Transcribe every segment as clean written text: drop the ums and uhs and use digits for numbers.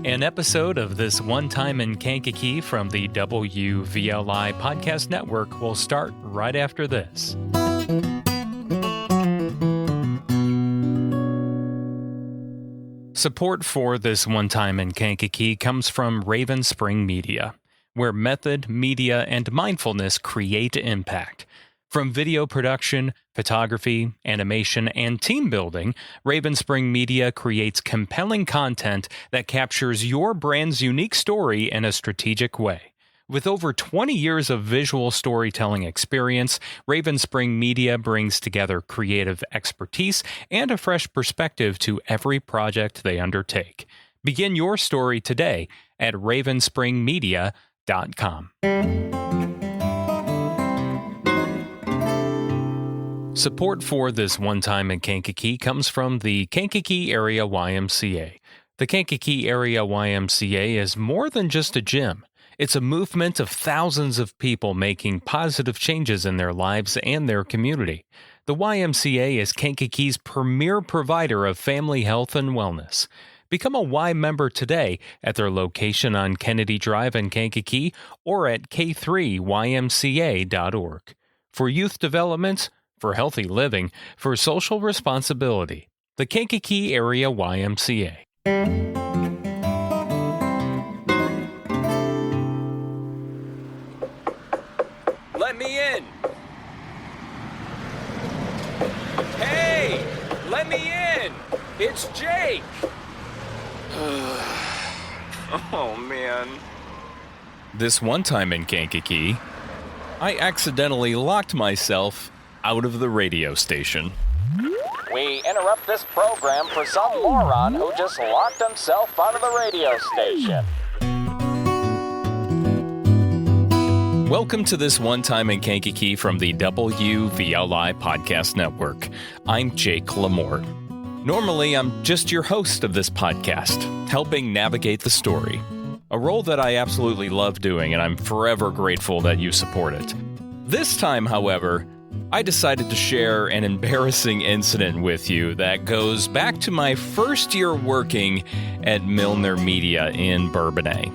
An episode of This One Time in Kankakee from the WVLI Podcast Network will start right after this. Support for This One Time in Kankakee comes from Raven Spring Media, where method, media, and mindfulness create impact. From video production, photography, animation, and team building, Raven Spring Media creates compelling content that captures your brand's unique story in a strategic way. With over 20 years of visual storytelling experience, Raven Spring Media brings together creative expertise and a fresh perspective to every project they undertake. Begin your story today at ravenspringmedia.com. Support for This One Time in Kankakee comes from the Kankakee Area YMCA. The Kankakee Area YMCA is more than just a gym. It's a movement of thousands of people making positive changes in their lives and their community. The YMCA is Kankakee's premier provider of family health and wellness. Become a Y member today at their location on Kennedy Drive in Kankakee or at k3ymca.org. For youth development, for healthy living, for social responsibility. The Kankakee Area YMCA. Let me in! Hey! Let me in! It's Jake! Oh, man. This one time in Kankakee, I accidentally locked myself out of the radio station. We interrupt this program for some moron who just locked himself out of the radio station. Welcome to This One Time in Kankakee from the WVLI Podcast Network. I'm Jake LaMore. Normally, I'm just your host of this podcast, helping navigate the story. A role that I absolutely love doing, and I'm forever grateful that you support it. This time, however, I decided to share an embarrassing incident with you that goes back to my first year working at Milner Media in Bourbonnais.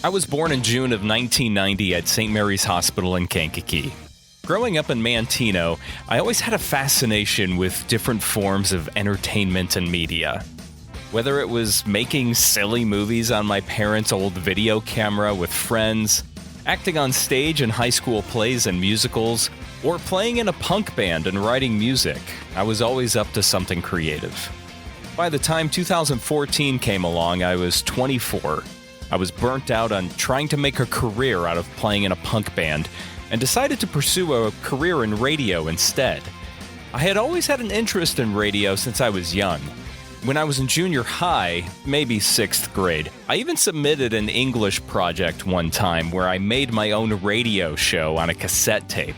I was born in June of 1990 at St. Mary's Hospital in Kankakee. Growing up in Mantino, I always had a fascination with different forms of entertainment and media. Whether it was making silly movies on my parents' old video camera with friends, acting on stage in high school plays and musicals, or playing in a punk band and writing music, I was always up to something creative. By the time 2014 came along, I was 24. I was burnt out on trying to make a career out of playing in a punk band, and decided to pursue a career in radio instead. I had always had an interest in radio since I was young. When I was in junior high, maybe 6th grade, I even submitted an English project one time where I made my own radio show on a cassette tape.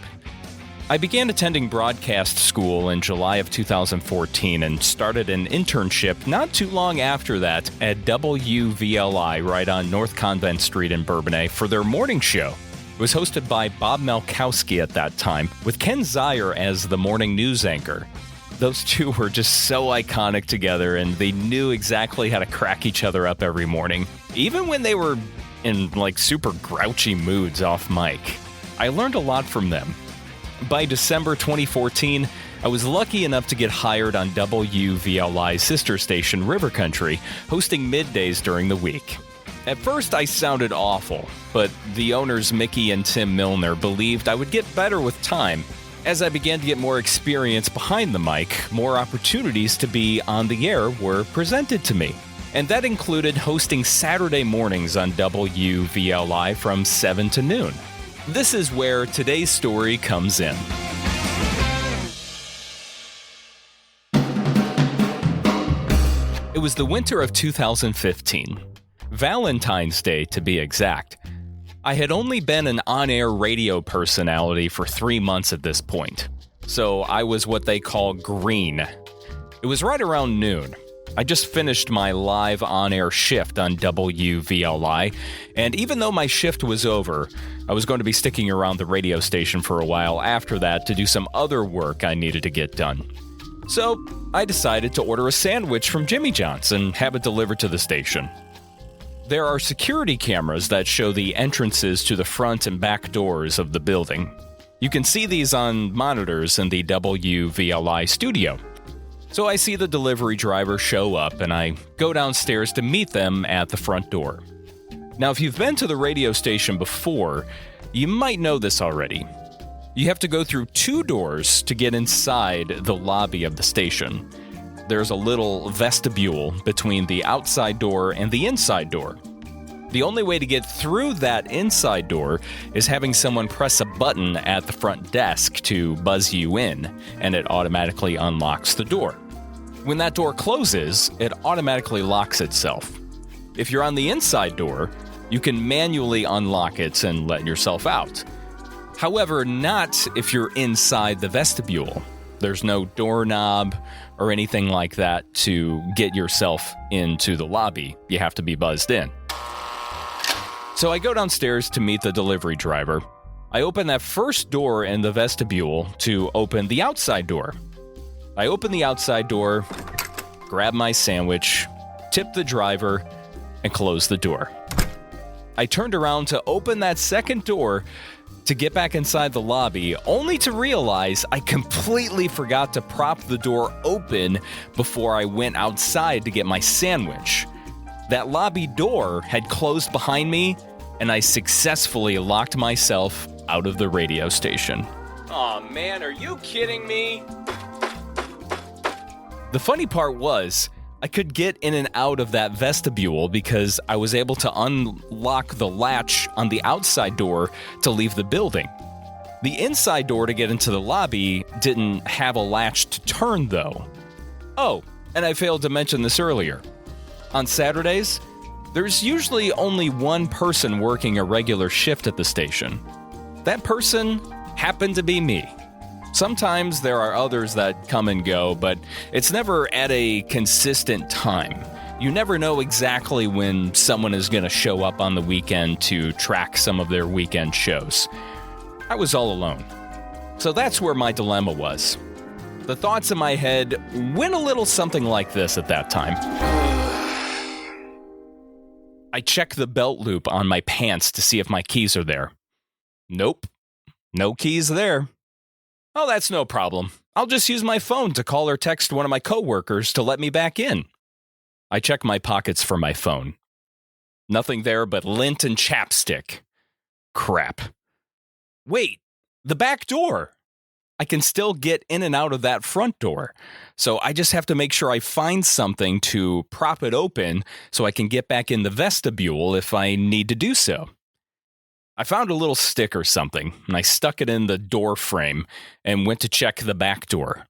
I began attending broadcast school in July of 2014 and started an internship not too long after that at WVLI right on North Convent Street in Bourbonnais for their morning show. It was hosted by Bob Malkowski at that time, with Ken Zier as the morning news anchor. Those two were just so iconic together, and they knew exactly how to crack each other up every morning, even when they were in, super grouchy moods off mic. I learned a lot from them. By December 2014, I was lucky enough to get hired on WVLI's sister station, River Country, hosting middays during the week. At first, I sounded awful, but the owners Mickey and Tim Milner believed I would get better with time. As I began to get more experience behind the mic, more opportunities to be on the air were presented to me. And that included hosting Saturday mornings on WVLI from 7 to noon. This is where today's story comes in. It was the winter of 2015. Valentine's Day, to be exact. I had only been an on-air radio personality for 3 months at this point, so I was what they call green. It was right around noon. I just finished my live on-air shift on WVLI, and even though my shift was over, I was going to be sticking around the radio station for a while after that to do some other work I needed to get done. So I decided to order a sandwich from Jimmy John's and have it delivered to the station. There are security cameras that show the entrances to the front and back doors of the building. You can see these on monitors in the WVLI studio. So I see the delivery driver show up, and I go downstairs to meet them at the front door. Now, if you've been to the radio station before, you might know this already. You have to go through 2 doors to get inside the lobby of the station. There's a little vestibule between the outside door and the inside door. The only way to get through that inside door is having someone press a button at the front desk to buzz you in, and it automatically unlocks the door. When that door closes, it automatically locks itself. If you're on the inside door, you can manually unlock it and let yourself out. However, not if you're inside the vestibule. There's no doorknob or anything like that to get yourself into the lobby. You have to be buzzed in. So I go downstairs to meet the delivery driver. I open that first door in the vestibule to open the outside door. I open the outside door, grab my sandwich, tip the driver, and close the door. I turned around to open that second door to get back inside the lobby, only to realize I completely forgot to prop the door open before I went outside to get my sandwich. That lobby door had closed behind me, and I successfully locked myself out of the radio station. Aw, man, are you kidding me? The funny part was, I could get in and out of that vestibule because I was able to unlock the latch on the outside door to leave the building. The inside door to get into the lobby didn't have a latch to turn, though. Oh, and I failed to mention this earlier. On Saturdays, there's usually only one person working a regular shift at the station. That person happened to be me. Sometimes there are others that come and go, but it's never at a consistent time. You never know exactly when someone is going to show up on the weekend to track some of their weekend shows. I was all alone. So that's where my dilemma was. The thoughts in my head went a little something like this at that time. I check the belt loop on my pants to see if my keys are there. Nope. No keys there. Oh, that's no problem. I'll just use my phone to call or text one of my coworkers to let me back in. I check my pockets for my phone. Nothing there but lint and chapstick. Crap. Wait, the back door. I can still get in and out of that front door. So I just have to make sure I find something to prop it open so I can get back in the vestibule if I need to do so. I found a little stick or something, and I stuck it in the door frame and went to check the back door.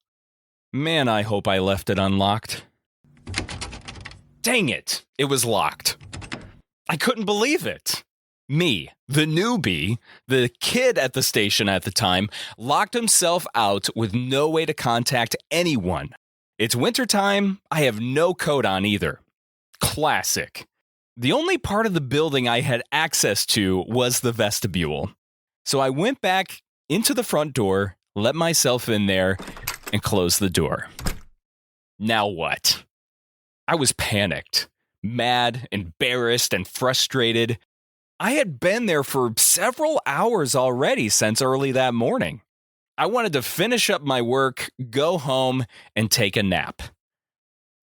Man, I hope I left it unlocked. Dang it, it was locked. I couldn't believe it. Me, the newbie, the kid at the station at the time, locked himself out with no way to contact anyone. It's wintertime, I have no coat on either. Classic. The only part of the building I had access to was the vestibule. So I went back into the front door, let myself in there, and closed the door. Now what? I was panicked, mad, embarrassed, and frustrated. I had been there for several hours already since early that morning. I wanted to finish up my work, go home, and take a nap.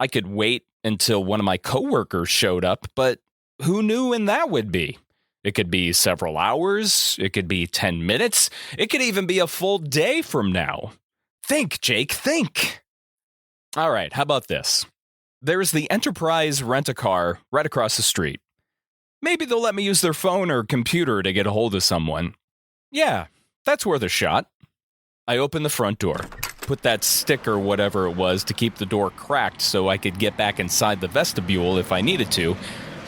I could wait until one of my coworkers showed up, but who knew when that would be? It could be several hours, it could be 10 minutes, it could even be a full day from now. Think, Jake, think. All right, how about this? There's the Enterprise Rent-A-Car right across the street. Maybe they'll let me use their phone or computer to get a hold of someone. Yeah, that's worth a shot. I opened the front door, put that stick or whatever it was to keep the door cracked so I could get back inside the vestibule if I needed to,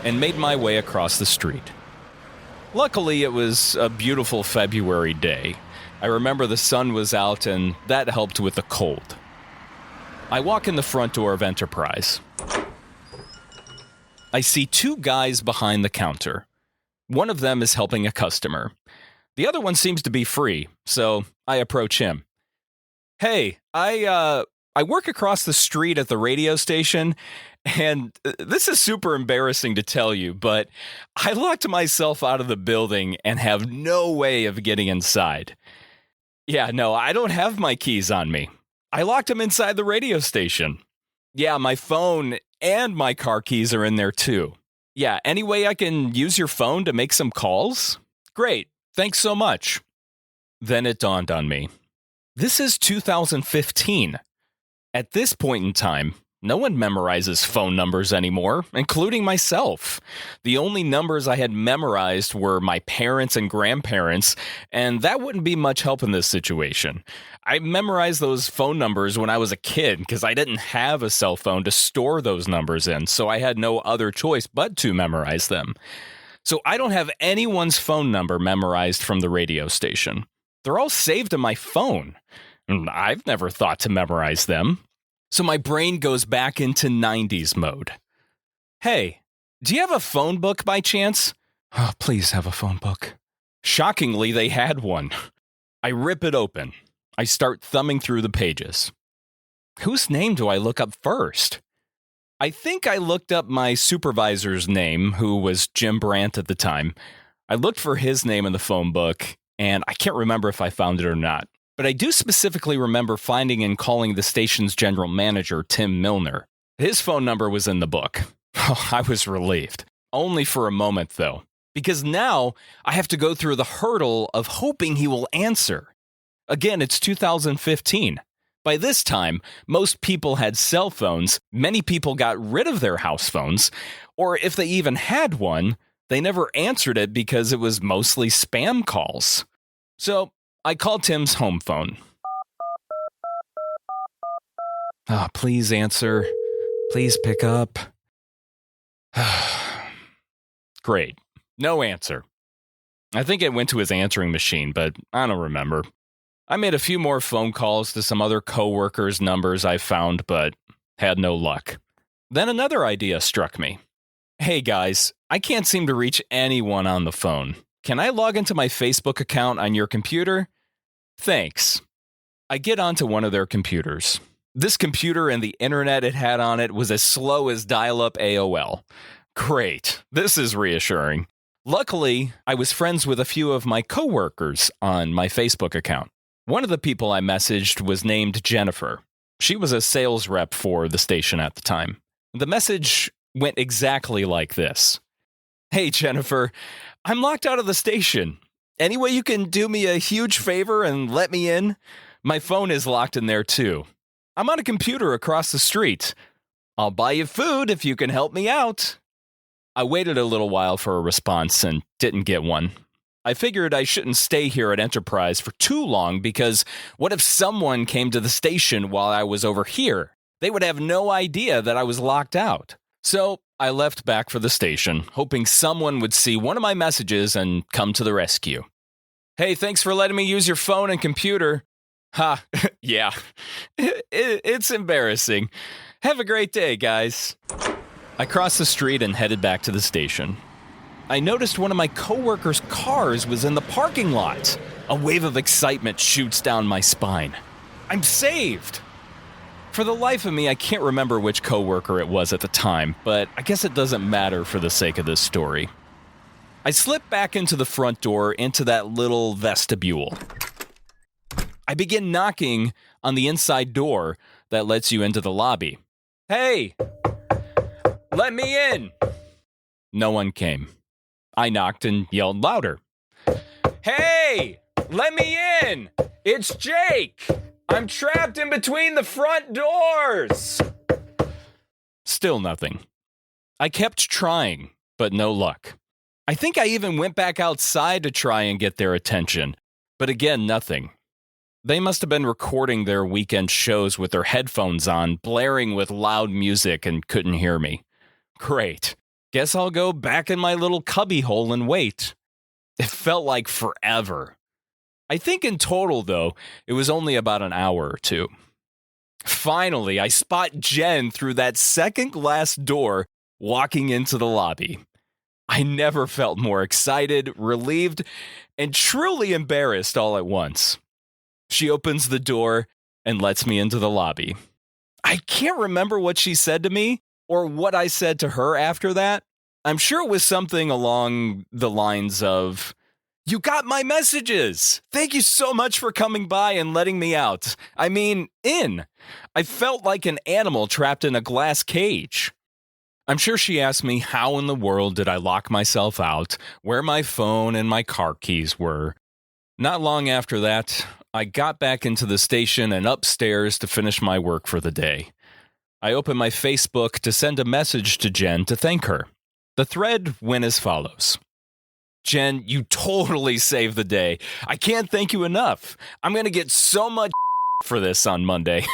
and made my way across the street. Luckily, it was a beautiful February day. I remember the sun was out, and that helped with the cold. I walk in the front door of Enterprise. I see two guys behind the counter. One of them is helping a customer. The other one seems to be free, so I approach him. Hey, I work across the street at the radio station, and this is super embarrassing to tell you, but I locked myself out of the building and have no way of getting inside. Yeah, no, I don't have my keys on me. I locked them inside the radio station. Yeah, my phone and my car keys are in there too. Yeah, any way I can use your phone to make some calls? Great, thanks so much. Then it dawned on me. This is 2015. At this point in time, no one memorizes phone numbers anymore, including myself. The only numbers I had memorized were my parents and grandparents, and that wouldn't be much help in this situation. I memorized those phone numbers when I was a kid because I didn't have a cell phone to store those numbers in, so I had no other choice but to memorize them. So I don't have anyone's phone number memorized from the radio station. They're all saved in my phone. I've never thought to memorize them. So my brain goes back into 90s mode. Hey, do you have a phone book by chance? Oh, please have a phone book. Shockingly, they had one. I rip it open. I start thumbing through the pages. Whose name do I look up first? I think I looked up my supervisor's name, who was Jim Brandt at the time. I looked for his name in the phone book, and I can't remember if I found it or not. But I do specifically remember finding and calling the station's general manager, Tim Milner. His phone number was in the book. Oh, I was relieved. Only for a moment, though, because now I have to go through the hurdle of hoping he will answer. Again, it's 2015. By this time, most people had cell phones, many people got rid of their house phones, or if they even had one, they never answered it because it was mostly spam calls. So I called Tim's home phone. Please answer. Please pick up. Great. No answer. I think it went to his answering machine, but I don't remember. I made a few more phone calls to some other coworkers' numbers I found, but had no luck. Then another idea struck me. Hey guys, I can't seem to reach anyone on the phone. Can I log into my Facebook account on your computer? Thanks. I get onto one of their computers. This computer and the internet it had on it was as slow as dial-up AOL. Great. This is reassuring. Luckily, I was friends with a few of my coworkers on my Facebook account. One of the people I messaged was named Jennifer. She was a sales rep for the station at the time. The message went exactly like this. Hey, Jennifer, I'm locked out of the station. Any way you can do me a huge favor and let me in? My phone is locked in there too. I'm on a computer across the street. I'll buy you food if you can help me out. I waited a little while for a response and didn't get one. I figured I shouldn't stay here at Enterprise for too long because what if someone came to the station while I was over here? They would have no idea that I was locked out. So I left back for the station, hoping someone would see one of my messages and come to the rescue. Hey, thanks for letting me use your phone and computer. Ha, yeah, it's embarrassing. Have a great day, guys. I crossed the street and headed back to the station. I noticed one of my coworkers' cars was in the parking lot. A wave of excitement shoots down my spine. I'm saved! For the life of me, I can't remember which coworker it was at the time, but I guess it doesn't matter for the sake of this story. I slip back into the front door into that little vestibule. I begin knocking on the inside door that lets you into the lobby. Hey! Let me in! No one came. I knocked and yelled louder. Hey! Let me in! It's Jake! I'm trapped in between the front doors! Still nothing. I kept trying, but no luck. I think I even went back outside to try and get their attention, but again, nothing. They must have been recording their weekend shows with their headphones on, blaring with loud music, and couldn't hear me. Great. Guess I'll go back in my little cubbyhole and wait. It felt like forever. I think in total, though, it was only about an hour or two. Finally, I spot Jen through that second glass door walking into the lobby. I never felt more excited, relieved, and truly embarrassed all at once. She opens the door and lets me into the lobby. I can't remember what she said to me or what I said to her after that. I'm sure it was something along the lines of, "You got my messages! Thank you so much for coming by and letting me out. I mean, in. I felt like an animal trapped in a glass cage." I'm sure she asked me how in the world did I lock myself out, where my phone and my car keys were. Not long after that, I got back into the station and upstairs to finish my work for the day. I opened my Facebook to send a message to Jen to thank her. The thread went as follows. "Jen, you totally saved the day. I can't thank you enough. I'm going to get so much for this on Monday."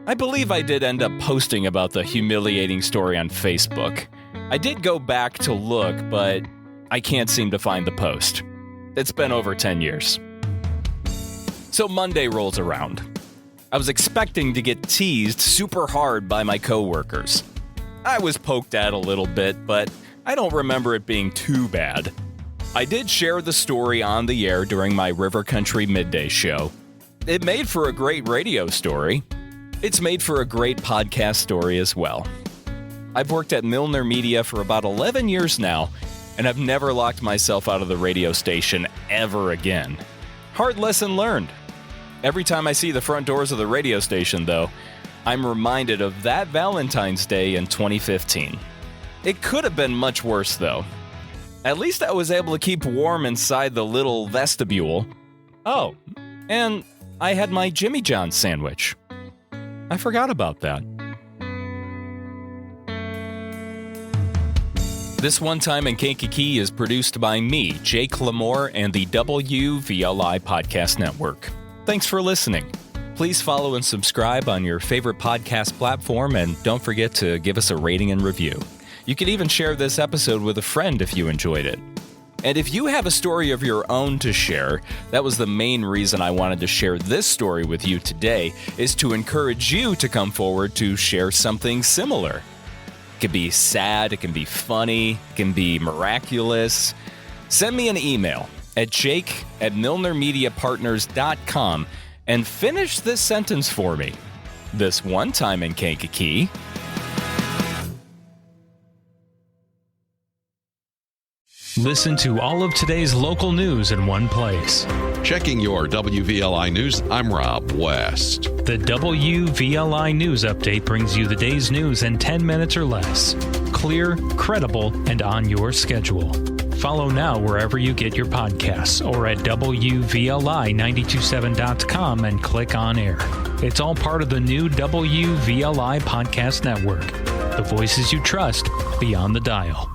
I believe I did end up posting about the humiliating story on Facebook. I did go back to look, but I can't seem to find the post. It's been over 10 years. So Monday rolls around. I was expecting to get teased super hard by my coworkers. I was poked at a little bit, but I don't remember it being too bad. I did share the story on the air during my River Country Midday show. It made for a great radio story. It's made for a great podcast story as well. I've worked at Milner Media for about 11 years now, and I've never locked myself out of the radio station ever again. Hard lesson learned. Every time I see the front doors of the radio station, though, I'm reminded of that Valentine's Day in 2015. It could have been much worse, though. At least I was able to keep warm inside the little vestibule. Oh, and I had my Jimmy John's sandwich. I forgot about that. This One Time in Kankakee is produced by me, Jake LaMore, and the WVLI Podcast Network. Thanks for listening. Please follow and subscribe on your favorite podcast platform, and don't forget to give us a rating and review. You can even share this episode with a friend if you enjoyed it. And if you have a story of your own to share, that was the main reason I wanted to share this story with you today, is to encourage you to come forward to share something similar. It can be sad, it can be funny, it can be miraculous. Send me an email at jake@milnermediapartners.com and finish this sentence for me. This one time in Kankakee. Listen to all of today's local news in one place. Checking your WVLI News, I'm Rob West. The WVLI News Update brings you the day's news in 10 minutes or less. Clear, credible, and on your schedule. Follow now wherever you get your podcasts or at WVLI927.com and click on air. It's all part of the new WVLI Podcast Network. The voices you trust beyond the dial.